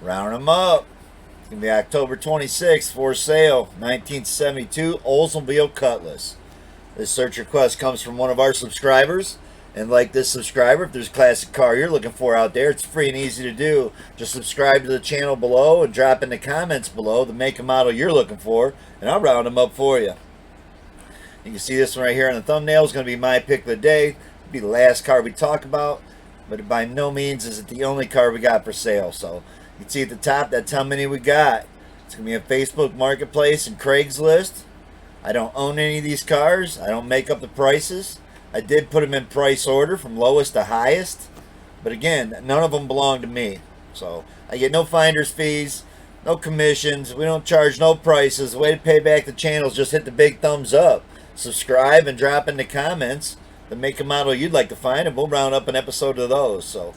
Round them up. It's going to be October 26th for sale. 1972 Oldsmobile Cutlass. This search request comes from one of our subscribers. And like this subscriber, if there's a classic car you're looking for out there, it's free and easy to do. Just subscribe to the channel below and drop in the comments below the make and model you're looking for, and I'll round them up for you. You can see this one right here on the thumbnail is going to be my pick of the day. It'll be the last car we talk about, but by no means is it the only car we got for sale. So you can see at the top, that's how many we got. It's going to be a Facebook Marketplace and Craigslist. I don't own any of these cars. I don't make up the prices. I did put them in price order from lowest to highest, but again, none of them belong to me. So I get no finder's fees, no commissions. We don't charge no prices. The way to pay back the channel is just hit the big thumbs up, subscribe, and drop in the comments the make and model you'd like to find, and we'll round up an episode of those. So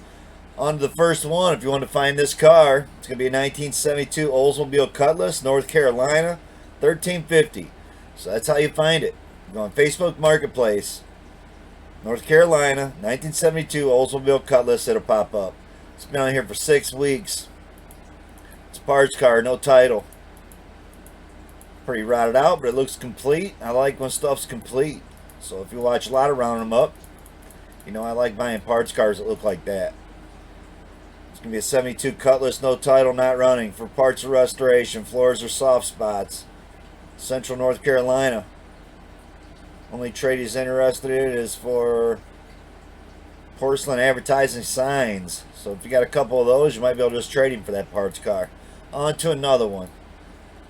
on to the first one. If you want to find this car, it's going to be a 1972 Oldsmobile Cutlass, North Carolina, 1350. So that's how you find it. You go on Facebook Marketplace, North Carolina, 1972 Oldsmobile Cutlass, it'll pop up. It's been on here for 6 weeks. It's a parts car, no title. Pretty rotted out, but it looks complete. I like when stuff's complete. So if you watch a lot of Round 'em Up, you know I like buying parts cars that look like that. It's going to be a 72 Cutlass, no title, not running. For parts or restoration, floors or soft spots. Central North Carolina. Only trade he's interested in is for porcelain advertising signs. So if you got a couple of those, you might be able to just trade him for that parts car. On to another one.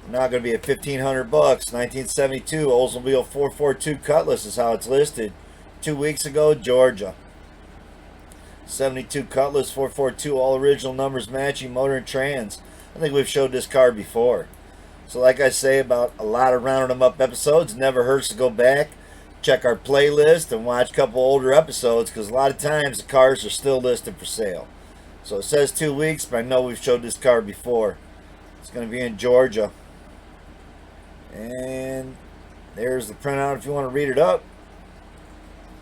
Now going to be at $1,500 bucks. 1972 Oldsmobile 442 Cutlass is how it's listed. 2 weeks ago, Georgia. 72 Cutlass 442, all original numbers matching, motor and trans. I think we've showed this car before. So like I say about a lot of Rounding Them Up episodes, it never hurts to go back, check our playlist, and watch a couple older episodes, because a lot of times the cars are still listed for sale. So it says 2 weeks, but I know we've showed this car before. It's going to be in Georgia. And there's the printout if you want to read it up.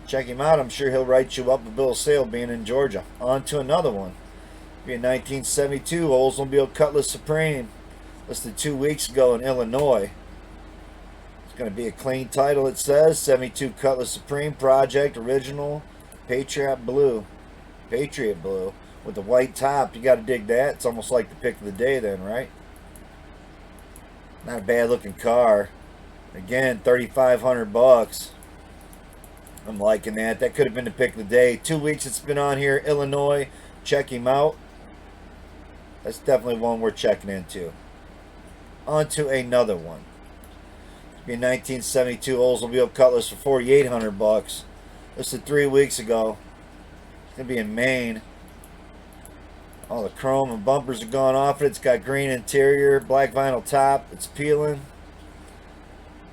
Check him out. I'm sure he'll write you up a bill of sale being in Georgia. On to another one. It'll be a 1972 Oldsmobile Cutlass Supreme. Listed 2 weeks ago in Illinois. It's going to be a clean title, it says. 72 Cutlass Supreme Project Original Patriot Blue. Patriot Blue. With the white top. You got to dig that. It's almost like the pick of the day then, right? Not a bad looking car. Again, $3,500 bucks. I'm liking that. That could have been the pick of the day. 2 weeks it's been on here. Illinois. Check him out. That's definitely one we're checking into. On to another one. It'll be a 1972 Oldsmobile Cutlass for $4,800 bucks. This is 3 weeks ago. It's going to be in Maine. All the chrome and bumpers are gone off it. It's got green interior, black vinyl top. It's peeling.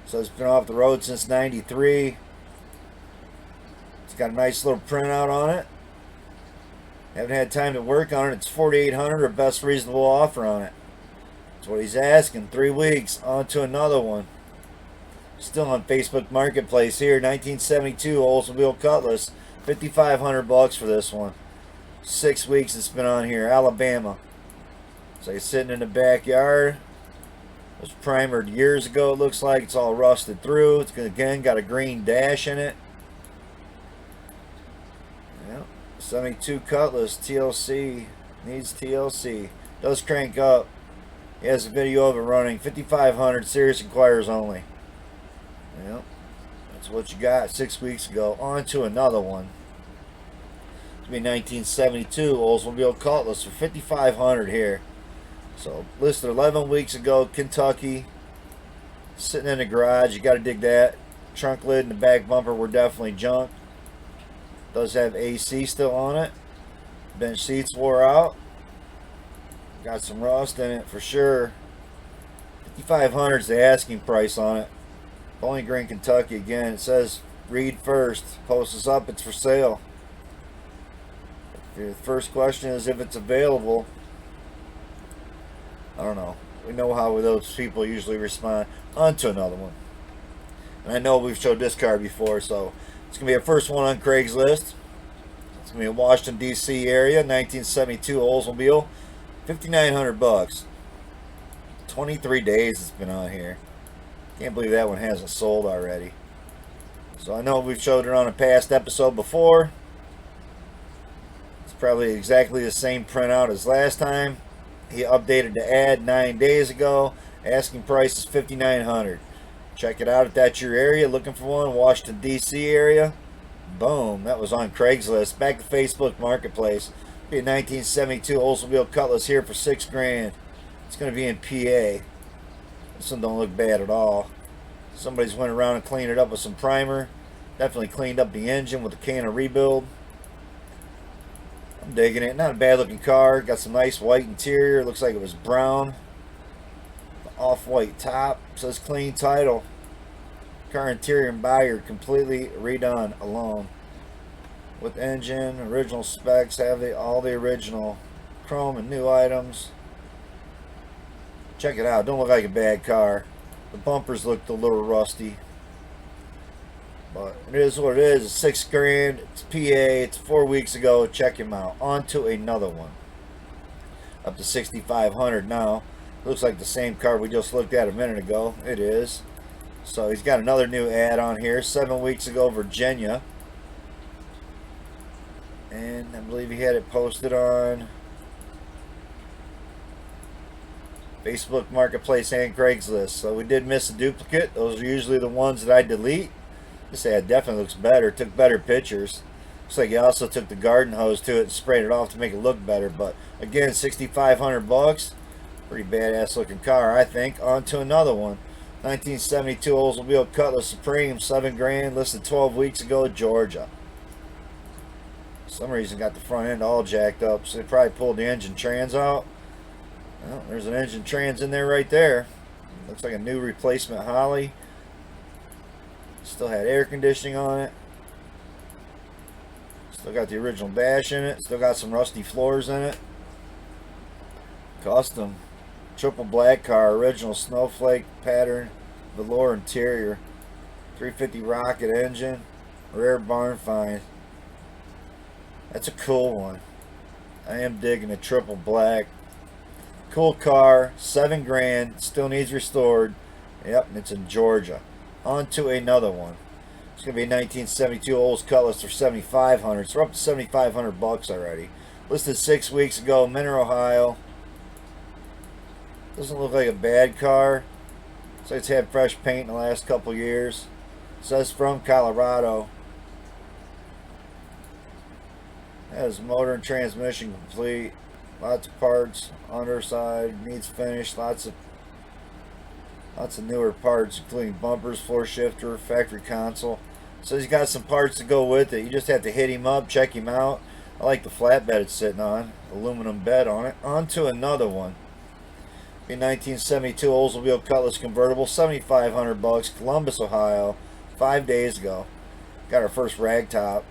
So it's been off the road since '93. It's got a nice little printout on it. Haven't had time to work on it. It's $4,800 or best reasonable offer on it. That's what he's asking. 3 weeks. On to another one. Still on Facebook Marketplace here. 1972 Oldsmobile Cutlass. $5,500 bucks for this one. 6 weeks it's been on here. Alabama. So he's sitting in the backyard. It was primered years ago, it looks like. It's all rusted through. It's again got a green dash in it. Yep. 72 Cutlass TLC. Needs TLC. Does crank up. He has a video of it running. $5,500. Serious inquirers only. Yep. That's what you got 6 weeks ago. On to another one. It's going to be 1972 Oldsmobile Cutlass for $5,500 here. So listed 11 weeks ago. Kentucky. Sitting in the garage. You got to dig that. Trunk lid and the back bumper were definitely junk. Does have AC still on it. Bench seats wore out. Got some rust in it for sure. $5,500 is the asking price on it. Bowling Green, Kentucky. Again, it says read first. Post is up. It's for sale. The first question is if it's available. I don't know. We know how those people usually respond. On to another one. And I know we've showed this car before, so it's going to be our first one on Craigslist. It's going to be in Washington, D.C. area, 1972 Oldsmobile. $5,900. 23 days it's been on here. Can't believe that one hasn't sold already. So I know we've showed it on a past episode before. It's probably exactly the same printout as last time. He updated the ad 9 days ago. Asking price is $5,900. Check it out if that's your area. Looking for one, Washington D.C. area. Boom, that was on Craigslist. Back to Facebook Marketplace. Be a 1972 Oldsmobile Cutlass here for $6,000. It's going to be in PA. This one don't look bad at all. Somebody's went around and cleaned it up with some primer. Definitely cleaned up the engine with a can of rebuild. I'm digging it. Not a bad looking car. Got some nice white interior. Looks like it was brown. Off-white top. Says clean title. Car interior and body are completely redone alone. With engine, original specs, have all the original chrome and new items. Check it out. Don't look like a bad car. The bumpers looked a little rusty. But it is what it is. It's $6,000. It's PA. It's 4 weeks ago. Check him out. On to another one. Up to $6,500 now. Looks like the same car we just looked at a minute ago. It is. So he's got another new ad on here. 7 weeks ago, Virginia. And I believe he had it posted on Facebook Marketplace and Craigslist. So we did miss a duplicate. Those are usually the ones that I delete. This ad definitely looks better. Took better pictures. Looks like he also took the garden hose to it and sprayed it off to make it look better. But again, $6,500. Pretty badass looking car, I think. On to another one. 1972 Oldsmobile Cutlass Supreme, $7,000. Listed 12 weeks ago, Georgia. For some reason got the front end all jacked up, so they probably pulled the engine trans out. Well, there's an engine trans in there right there. Looks like a new replacement Holly. Still had air conditioning on it. Still got the original dash in it. Still got some rusty floors in it. Custom. Triple black car. Original snowflake pattern. Velour interior. 350 rocket engine. Rare barn find. That's a cool one. I am digging a triple black. Cool car. $7,000. Still needs restored. Yep, and it's in Georgia. On to another one. It's going to be a 1972 Olds Cutlass for $7,500. So we're up to $7,500 already. Listed 6 weeks ago, Mentor, Ohio. Doesn't look like a bad car. Looks like it's had fresh paint in the last couple years. It says from Colorado. Has motor and transmission complete. Lots of parts. Underside needs finish. Lots of newer parts, including bumpers, floor shifter, factory console. So he's got some parts to go with it. You just have to hit him up, check him out. I like the flatbed it's sitting on. Aluminum bed on it. On to another one. A 1972 Oldsmobile Cutlass convertible, $7,500, Columbus, Ohio, 5 days ago. Got our first rag top.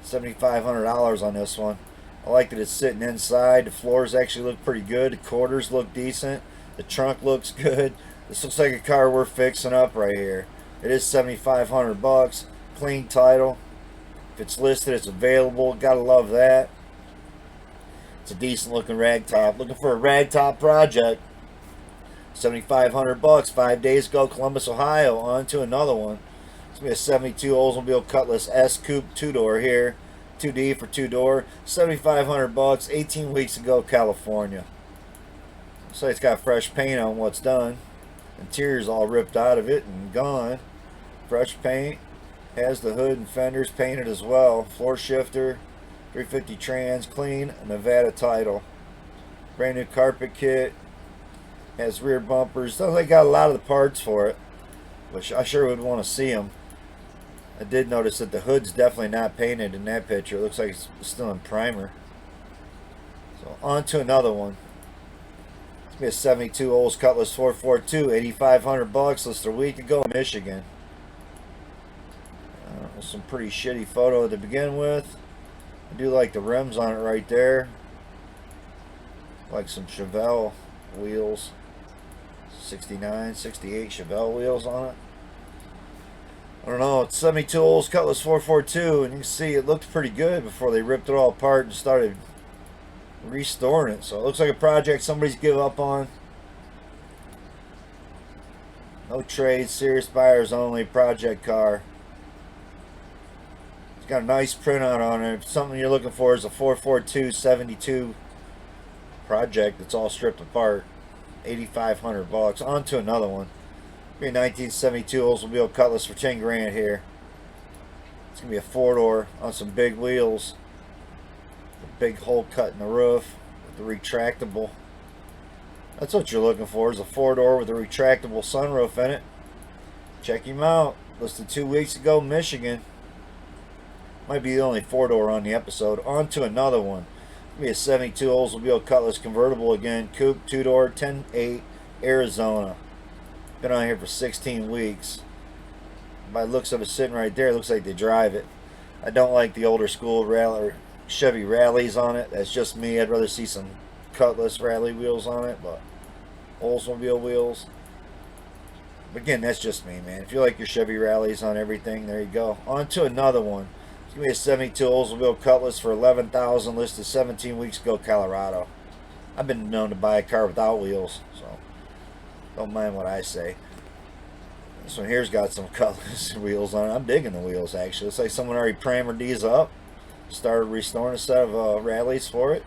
$7,500 on this one. I like that it's sitting inside. The floors actually look pretty good. The quarters look decent. The trunk looks good. This looks like a car we're fixing up right here. It is $7,500. Clean title. If it's listed, it's available. Gotta love that. It's a decent looking rag top. Looking for a rag top project. $7,500. 5 days ago, Columbus, Ohio. On to another one. It's gonna be a 72 Oldsmobile Cutlass S Coupe 2-door here. 2D for 2-door. $7,500. 18 weeks ago, California. So it's got fresh paint on what's done. Interior's all ripped out of it and gone. Fresh paint. Has the hood and fenders painted as well. Floor shifter. 350 trans. Clean. Nevada title. Brand new carpet kit. Has rear bumpers. So they got a lot of the parts for it, which I sure would want to see them. I did notice that the hood's definitely not painted in that picture. It looks like it's still in primer. So on to another one. It's be a 72 Olds Cutlass 442, $8,500. Listed a week ago in Michigan. Some pretty shitty photo to begin with. I do like the rims on it right there. Like some Chevelle wheels. 69, 68 Chevelle wheels on it. I don't know, it's 72 Olds Cutlass 442, and you can see it looked pretty good before they ripped it all apart and started restoring it. So it looks like a project somebody's give up on. No trades, serious buyers only, project car. It's got a nice printout on it. If something you're looking for is a 44272 project that's all stripped apart. $8,500. On to another one. Be a 1972 Oldsmobile Cutlass for 10 grand here. It's gonna be a 4-door on some big wheels. A big hole cut in the roof with the retractable. That's what you're looking for, is a 4-door with a retractable sunroof in it. Check him out. Listed 2 weeks ago, Michigan. Might be the only 4-door on the episode. On to another one. It'll be a 72 Oldsmobile Cutlass convertible again. Coupe, 2-door, 10.8, Arizona. Been on here for 16 weeks. By the looks of it sitting right there, it looks like they drive it. I don't like the older school rally, Chevy rallies on it. That's just me. I'd rather see some Cutlass rally wheels on it, but Oldsmobile wheels. But again, that's just me, man. If you like your Chevy rallies on everything, there you go. On to another one. It's gonna be a 72 Oldsmobile Cutlass for $11,000, listed 17 weeks ago, Colorado. I've been known to buy a car without wheels, so don't mind what I say. This one here's got some Cutlass wheels on it. I'm digging the wheels, actually. Looks like someone already primered these up. Started restoring a set of rallies for it.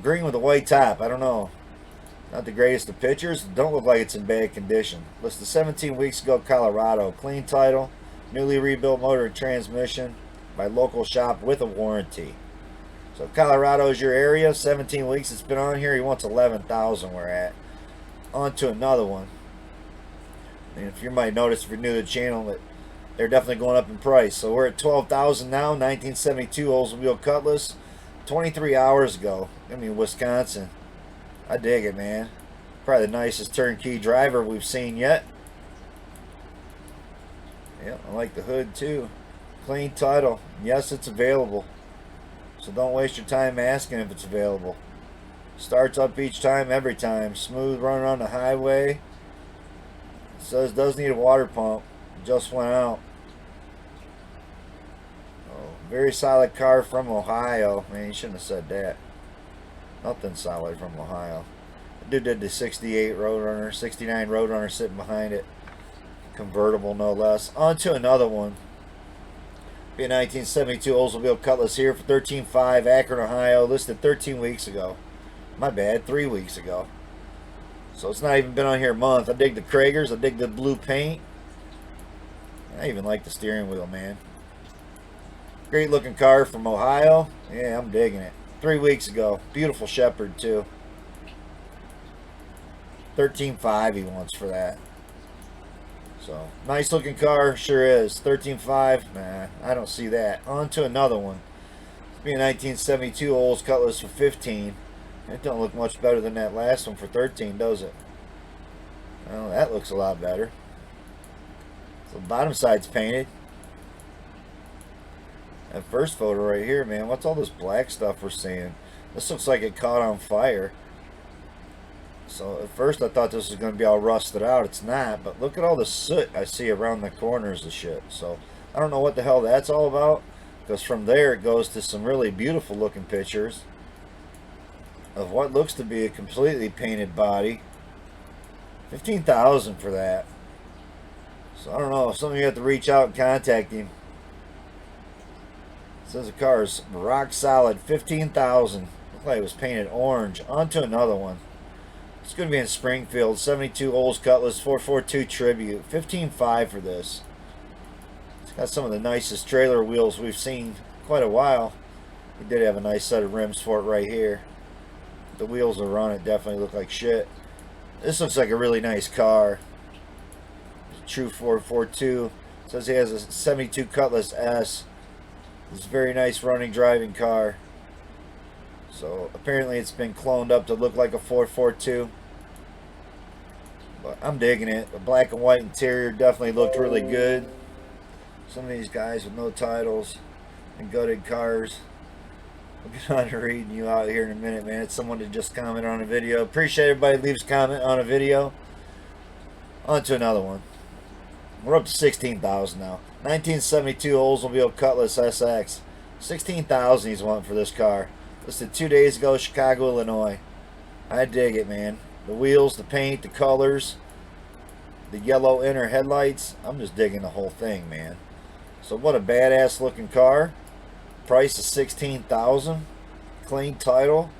Green with a white top. I don't know. Not the greatest of pictures. Don't look like it's in bad condition. Listed 17 weeks ago, Colorado. Clean title. Newly rebuilt motor and transmission by local shop with a warranty. So Colorado is your area. 17 weeks it's been on here. He wants 11,000 we're at. On to another one. And if you might notice if you're new to the channel that they're definitely going up in price. So we're at 12,000 now. 1972 Oldsmobile Cutlass. 23 hours ago. I mean, Wisconsin. I dig it, man. Probably the nicest turnkey driver we've seen yet. Yeah, I like the hood too. Clean title. Yes, it's available. So don't waste your time asking if it's available. Starts up each time, every time. Smooth running on the highway. It says does need a water pump. Just went out. Very solid car from Ohio. Man, you shouldn't have said that. Nothing solid from Ohio. The dude did the 68 Roadrunner, 69 Roadrunner sitting behind it. Convertible, no less. On to another one. Be a 1972 Oldsmobile Cutlass here for $13,500, Akron, Ohio. Listed 13 weeks ago. My bad, 3 weeks ago. So it's not even been on here a month. I dig the Kragers. I dig the blue paint. I even like the steering wheel, man. Great looking car from Ohio. Yeah, I'm digging it. 3 weeks ago. Beautiful Shepherd too. $13,500 he wants for that. So nice looking car, sure is. $13,500. Nah, I don't see that. On to another one. It's be a 1972 Olds Cutlass for $15,000. It don't look much better than that last one for $13,000, does it? Well, that looks a lot better. So the bottom side's painted. That first photo right here, man, what's all this black stuff we're seeing? This looks like it caught on fire. So at first I thought this was going to be all rusted out. It's not, but look at all the soot I see around the corners of shit. So I don't know what the hell that's all about, because from there it goes to some really beautiful looking pictures of what looks to be a completely painted body. $15,000 for that. So I don't know, some of you have to reach out and contact him. Says the car is rock solid. $15,000. Looked like it was painted orange. On to another one. It's going to be in Springfield. 72 Olds Cutlass 442 Tribute. $15,500 for this. It's got some of the nicest trailer wheels we've seen quite a while. He did have a nice set of rims for it right here. The wheels that are on it definitely look like shit. This looks like a really nice car. It's a true 442. It says he has a 72 Cutlass S. It's a very nice running driving car. So apparently it's been cloned up to look like a 442. But I'm digging it. The black and white interior definitely looked really good. Some of these guys with no titles and gutted cars. We'll get on to reading you out here in a minute, man. It's someone that just commented on a video. Appreciate everybody who leaves a comment on a video. On to another one. We're up to $16,000 now. 1972 Oldsmobile Cutlass SX. $16,000 he's wanting for this car. Listed 2 days ago, Chicago, Illinois. I dig it, man. The wheels, the paint, the colors, the yellow inner headlights. I'm just digging the whole thing, man. So what a badass looking car. Price is $16,000. Clean title.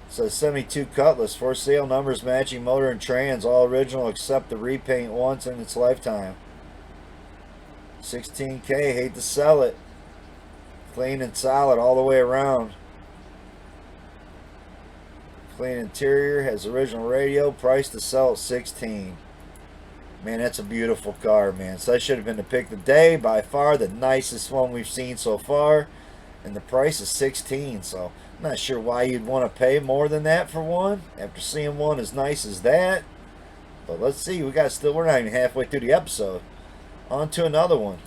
It says 72 Cutlass. For sale, numbers matching, motor and trans. All original except the repaint once in its lifetime. $16K. Hate to sell it. Clean and solid all the way around. Clean interior. Has original radio. Price to sell at $16,000. Man, that's a beautiful car, man. So that should have been the pick of the day. By far the nicest one we've seen so far. And the price is $16,000. So I'm not sure why you'd want to pay more than that for one after seeing one as nice as that. But let's see. We're not even halfway through the episode. On to another one.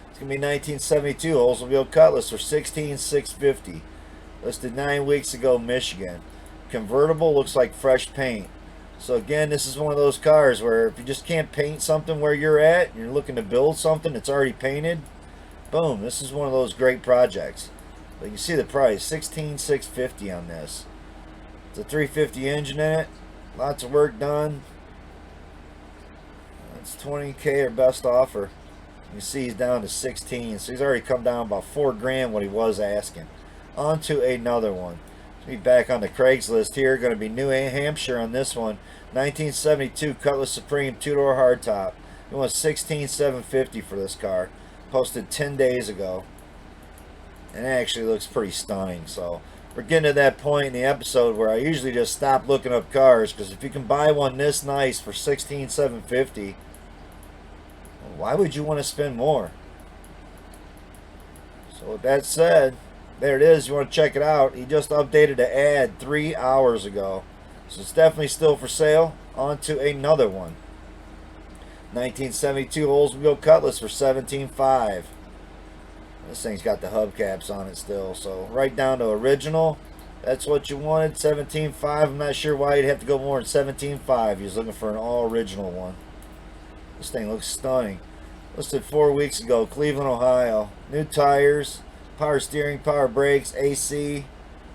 It's going to be 1972 Oldsmobile Cutlass for $16,650. Listed 9 weeks ago, Michigan. Convertible, looks like fresh paint. So again, this is one of those cars where if you just can't paint something where you're at, and you're looking to build something that's already painted, boom, this is one of those great projects. But you can see the price, $16,650 on this. It's a 350 engine in it, lots of work done. It's $20K or best offer. You can see he's down to 16, so he's already come down about $4,000 what he was asking. On to another one. Be back on the Craigslist here. Going to be New Hampshire on this one. 1972 Cutlass Supreme 2-door hardtop. It was $16,750 for this car. Posted 10 days ago. And it actually looks pretty stunning. So we're getting to that point in the episode where I usually just stop looking up cars, because if you can buy one this nice for $16,750, why would you want to spend more? So with that said, there it is. You want to check it out. He just updated the ad 3 hours ago. So it's definitely still for sale. On to another one. 1972 Oldsmobile Cutlass for $17,500. This thing's got the hubcaps on it still. So right down to original. That's what you wanted. $17,500. I'm not sure why you'd have to go more than $17,500. He was looking for an all original one. This thing looks stunning. Listed 4 weeks ago. Cleveland, Ohio. New tires. Power steering, power brakes, AC,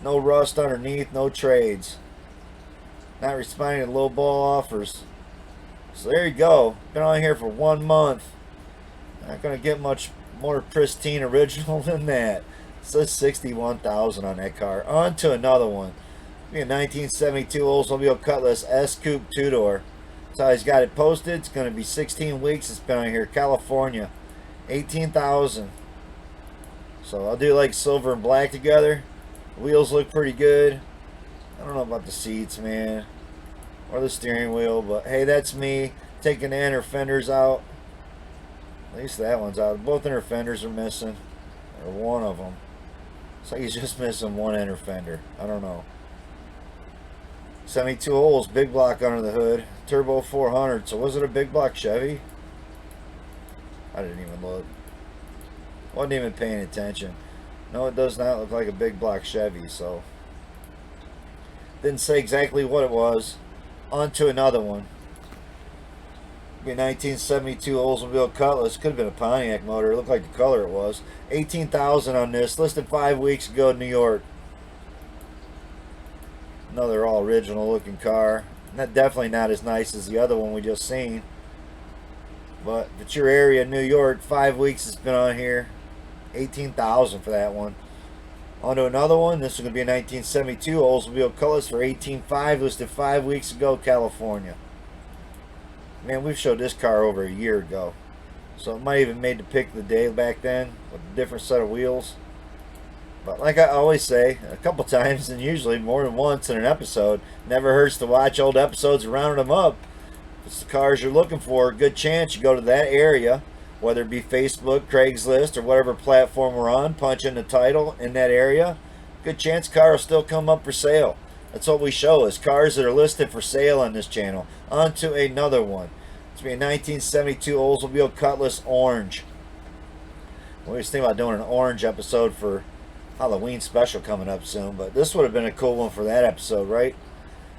no rust underneath, no trades. Not responding to low ball offers. So there you go. Been on here for 1 month. Not going to get much more pristine original than that. It says $61,000 on that car. On to another one. Be a 1972 Oldsmobile Cutlass S Coupe 2-door. That's how he's got it posted. It's going to be 16 weeks. It's been on here. California. $18,000. So I'll do like silver and black together. The wheels look pretty good. I don't know about the seats, man, or the steering wheel, but hey, that's me taking the inner fenders out. At least that one's out. Both inner fenders are missing, or one of them. It's like he's just missing one inner fender. I don't know. 72 holes, big block under the hood, turbo 400. So was it a big block Chevy? I didn't even look. Wasn't even paying attention. No, it does not look like a big block Chevy, so didn't say exactly what it was. On to another one. Be a 1972 Oldsmobile Cutlass. Could have been a Pontiac motor. It looked like the color it was. $18,000 on this. Listed 5 weeks ago in New York. Another all original looking car. Definitely not as nice as the other one we just seen. But if it's your area, New York, 5 weeks it's been on here. $18,000 for that one. On to another one. This is going to be a 1972 Oldsmobile Cutlass for $18,500. Listed 5 weeks ago, California. Man, we've showed this car over a year ago. So it might even made the pick of the day back then with a different set of wheels. But like I always say, a couple times, and usually more than once in an episode, never hurts to watch old episodes and round them up. If it's the cars you're looking for, a good chance you go to that area, whether it be Facebook, Craigslist, or whatever platform we're on, punch in the title in that area, good chance car will still come up for sale. That's what we show, is cars that are listed for sale on this channel. On to another one. It's going to be a 1972 Oldsmobile Cutlass Orange. We was thinking about doing an orange episode for Halloween special coming up soon, but this would have been a cool one for that episode, right?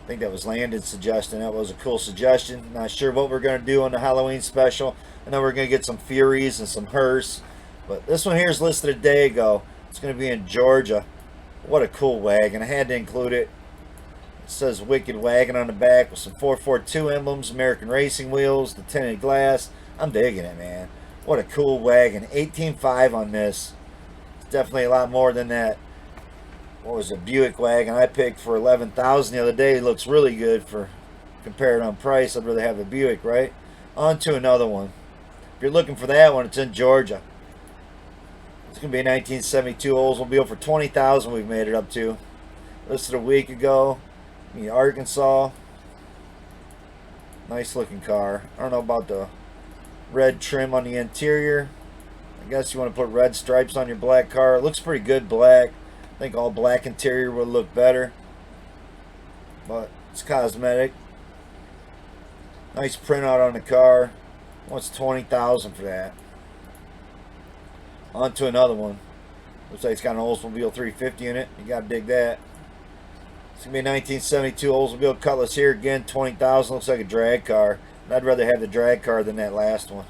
I think that was Landon's suggestion. That was a cool suggestion. Not sure what we're going to do on the Halloween special. I know we're going to get some Furies and some Hearse, but this one here is listed a day ago. It's going to be in Georgia. What a cool wagon. I had to include it. It says Wicked Wagon on the back with some 442 emblems, American racing wheels, the tinted glass. I'm digging it, man. What a cool wagon. 18.5 on this. It's definitely a lot more than that. What was it, Buick wagon I picked for 11,000 the other day. It looks really good for compared on price. I'd rather have a Buick, right? On to another one. If you're looking for that one, it's in Georgia. It's going to be a 1972 Oldsmobile for 20,000. We've made it up to. Listed a week ago in Arkansas. Nice looking car. I don't know about the red trim on the interior. I guess you want to put red stripes on your black car. It looks pretty good black. I think all black interior would look better, but it's cosmetic. Nice printout on the car. Wants 20,000 for that. On to another one. Looks like it's got an Oldsmobile 350 in it. You gotta dig that. It's gonna be a 1972 Oldsmobile Cutlass here again. 20,000. Looks like a drag car. And I'd rather have the drag car than that last one.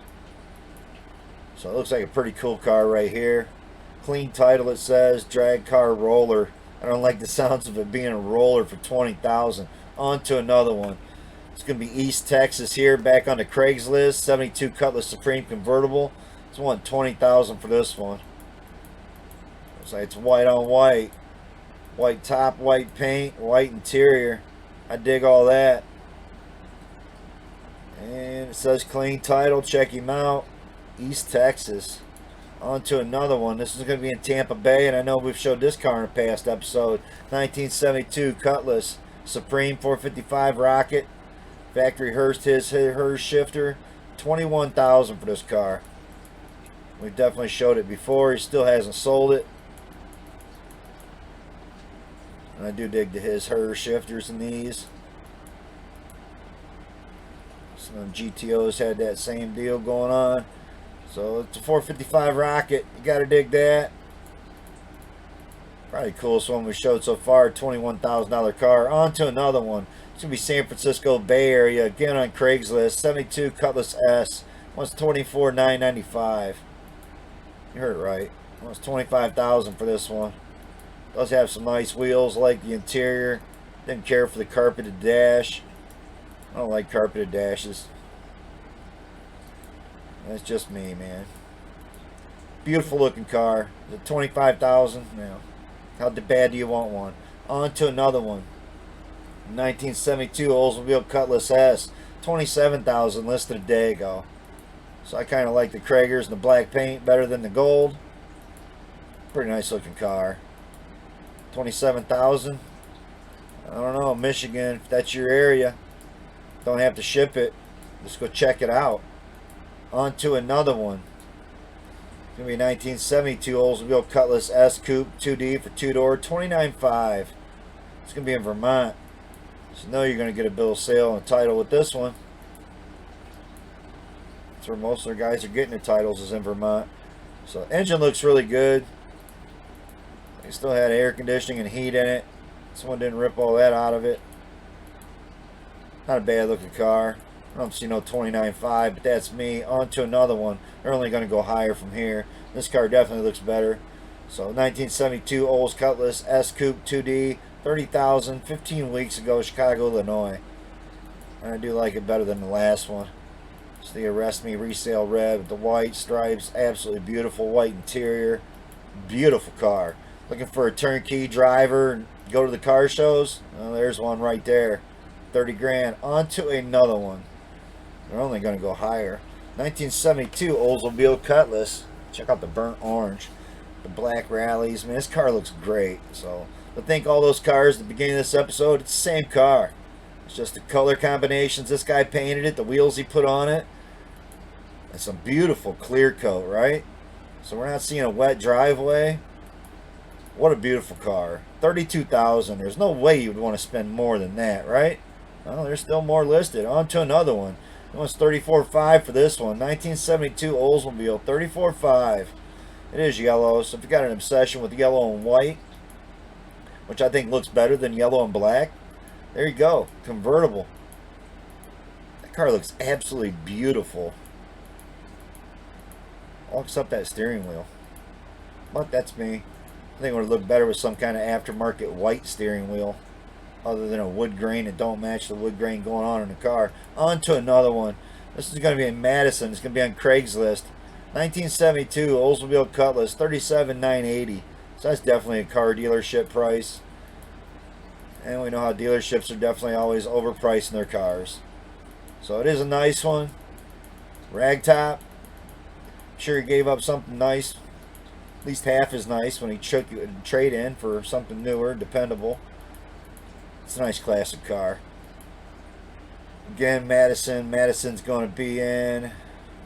So it looks like a pretty cool car right here. Clean title, it says. Drag car roller. I don't like the sounds of it being a roller for 20,000. On to another one. It's going to be East Texas here. Back on the Craigslist. 72 Cutlass Supreme convertible. It's wanting 20,000 for this one. Looks like it's white on white. White top, white paint, white interior. I dig all that. And it says clean title. Check him out. East Texas. On to another one. This is going to be in Tampa Bay, and I know we've showed this car in a past episode. 1972 Cutlass Supreme 455 Rocket. Factory Hurst Hurst shifter. 21,000 for this car. We've definitely showed it before. He still hasn't sold it. And I do dig to his Hurst shifters in these. Some GTOs had that same deal going on. So it's a 455 Rocket. You gotta dig that. Probably the coolest one we showed so far. $21,000 car. On to another one. It's gonna be San Francisco Bay Area again on Craigslist. 72 Cutlass S. Wants $24,995. You heard it right. Wants 25,000 for this one. Does have some nice wheels. Like the interior. Didn't care for the carpeted dash. I don't like carpeted dashes. That's just me, man. Beautiful looking car. The 25,000. Now, how bad do you want one? On to another one. 1972 Oldsmobile Cutlass S. 27,000 listed a day ago. So I kind of like the Kragers and the black paint better than the gold. Pretty nice looking car. 27,000. I don't know, Michigan. If that's your area, don't have to ship it. Just go check it out. On to another one. It's going to be a 1972 Oldsmobile Cutlass S Coupe 2D for 2-door, $29,500. It's going to be in Vermont. So you know you're going to get a bill of sale and a title with this one. That's where most of their guys are getting their titles, is in Vermont. So the engine looks really good. They still had air conditioning and heat in it. Someone didn't rip all that out of it. Not a bad looking car. I don't see no 29.5, but that's me. On to another one. They're only going to go higher from here. This car definitely looks better. So 1972 Olds Cutlass S Coupe 2D, 30,000, 15 weeks ago, Chicago, Illinois. And I do like it better than the last one. It's the Arrest Me resale red with the white stripes. Absolutely beautiful white interior. Beautiful car. Looking for a turnkey driver and go to the car shows? Well, there's one right there. 30 grand. On to another one. They're only going to go higher. 1972 Oldsmobile Cutlass. Check out the burnt orange. The black rallies. Man, this car looks great. So, I think all those cars at the beginning of this episode, it's the same car. It's just the color combinations. This guy painted it. The wheels he put on it. And some beautiful clear coat, right? So, we're not seeing a wet driveway. What a beautiful car. 32,000. There's no way you would want to spend more than that, right? Well, there's still more listed. On to another one. It was 34.5 for this one. 1972 Oldsmobile, 34.5. It is yellow, so if you got an obsession with yellow and white, which I think looks better than yellow and black, there you go. Convertible. That car looks absolutely beautiful. All except that steering wheel. But that's me. I think it would look better with some kind of aftermarket white steering wheel, other than a wood grain that don't match the wood grain going on in the car. On to another one. This is going to be in Madison. It's going to be on Craigslist. 1972 Oldsmobile Cutlass, $37,980. So that's definitely a car dealership price. And we know how dealerships are definitely always overpricing their cars. So it is a nice one. Ragtop. Sure he gave up something nice. At least half as nice when he took you a trade in for something newer, dependable. It's a nice classic car. Again, Madison. Madison's going to be in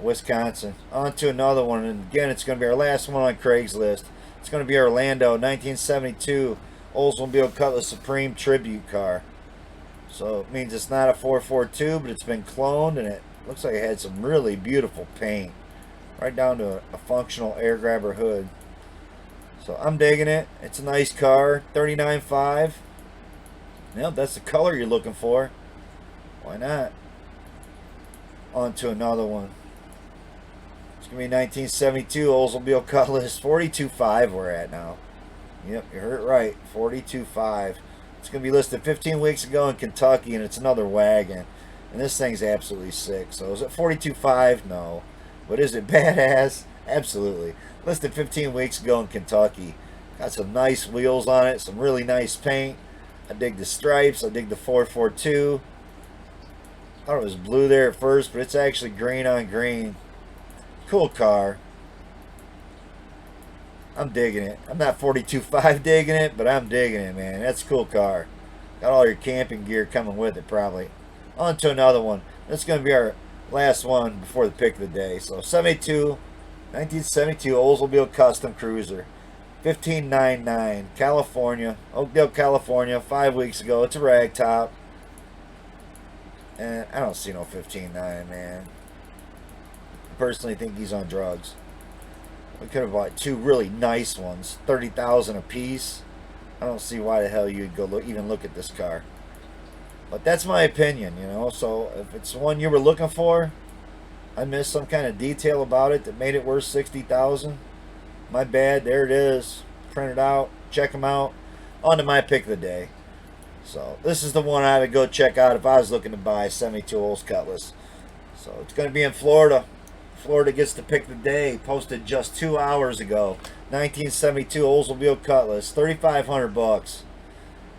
Wisconsin. On to another one. And again, it's going to be our last one on Craigslist. It's going to be Orlando, 1972 Oldsmobile Cutlass Supreme Tribute car. So it means it's not a 442, but it's been cloned, and it looks like it had some really beautiful paint. Right down to a functional air grabber hood. So I'm digging it. It's a nice car. $39,500. Well, that's the color you're looking for. Why not? On to another one. It's going to be 1972 Oldsmobile Cutlass. $42,500 we're at now. Yep, you heard it right. $42,500. It's going to be listed 15 weeks ago in Kentucky, and it's another wagon. And this thing's absolutely sick. So is it $42,500? No. But is it badass? Absolutely. Listed 15 weeks ago in Kentucky. Got some nice wheels on it. Some really nice paint. I dig the stripes. I dig the 442. I thought it was blue there at first, but it's actually green on green. Cool car. I'm digging it. I'm not $42,500 digging it, but I'm digging it, man. That's a cool car. Got all your camping gear coming with it, probably. On to another one. That's going to be our last one before the pick of the day. So 1972 Oldsmobile Custom Cruiser. $15,990. California. Oakdale, California. 5 weeks ago. It's a ragtop. And I don't see no $15,990, man. I personally think he's on drugs. We could have bought two really nice ones, $30,000 a piece. I don't see why the hell you'd go even look at this car. But that's my opinion, you know. So if it's the one you were looking for, I missed some kind of detail about it that made it worth $60,000. My bad. There it is. Print it out. Check them out. On to my pick of the day. So this is the one I would go check out if I was looking to buy a 72 Olds Cutlass. So it's going to be in Florida. Florida gets the pick of the day. Posted just 2 hours ago. 1972 Oldsmobile Cutlass. $3,500.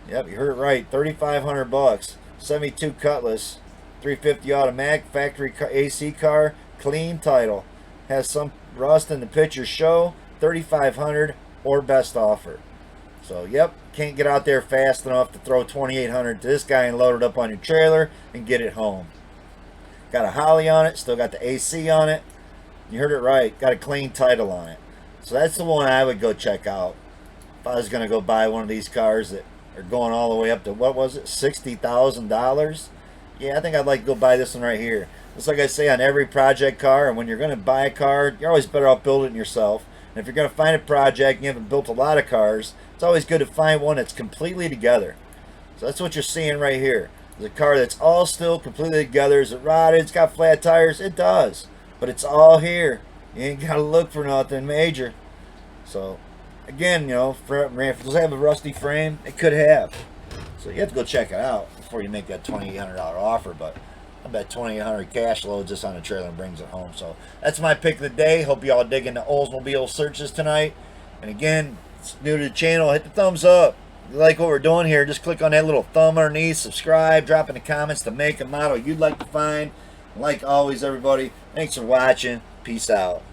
Yep, you heard it right. $3,500. 72 Cutlass. 350 automatic. Factory AC car. Clean title. Has some rust in the pictures show. $3,500 or best offer. So, yep, can't get out there fast enough to throw $2,800 to this guy and load it up on your trailer and get it home. Got a Holly on it. Still got the AC on it. You heard it right. Got a clean title on it. So that's the one I would go check out if I was going to go buy one of these cars that are going all the way up to, what was it, $60,000? Yeah, I think I'd like to go buy this one right here. Just like I say on every project car, and when you're going to buy a car, you're always better off building it yourself. And if you're going to find a project and you haven't built a lot of cars, it's always good to find one that's completely together. So that's what you're seeing right here. There's a car that's all still completely together. Is it rotted? It's got flat tires? It does. But it's all here. You ain't got to look for nothing major. So, again, you know, if does it have a rusty frame? It could have. So you have to go check it out before you make that $2,800 offer. But I bet $2,800 cash loads this on a trailer and brings it home. So that's my pick of the day. Hope you all dig into Oldsmobile searches tonight. And again, if it's new to the channel, hit the thumbs up. If you like what we're doing here, just click on that little thumb underneath, subscribe, drop in the comments the make and model you'd like to find. Like always, everybody, thanks for watching. Peace out.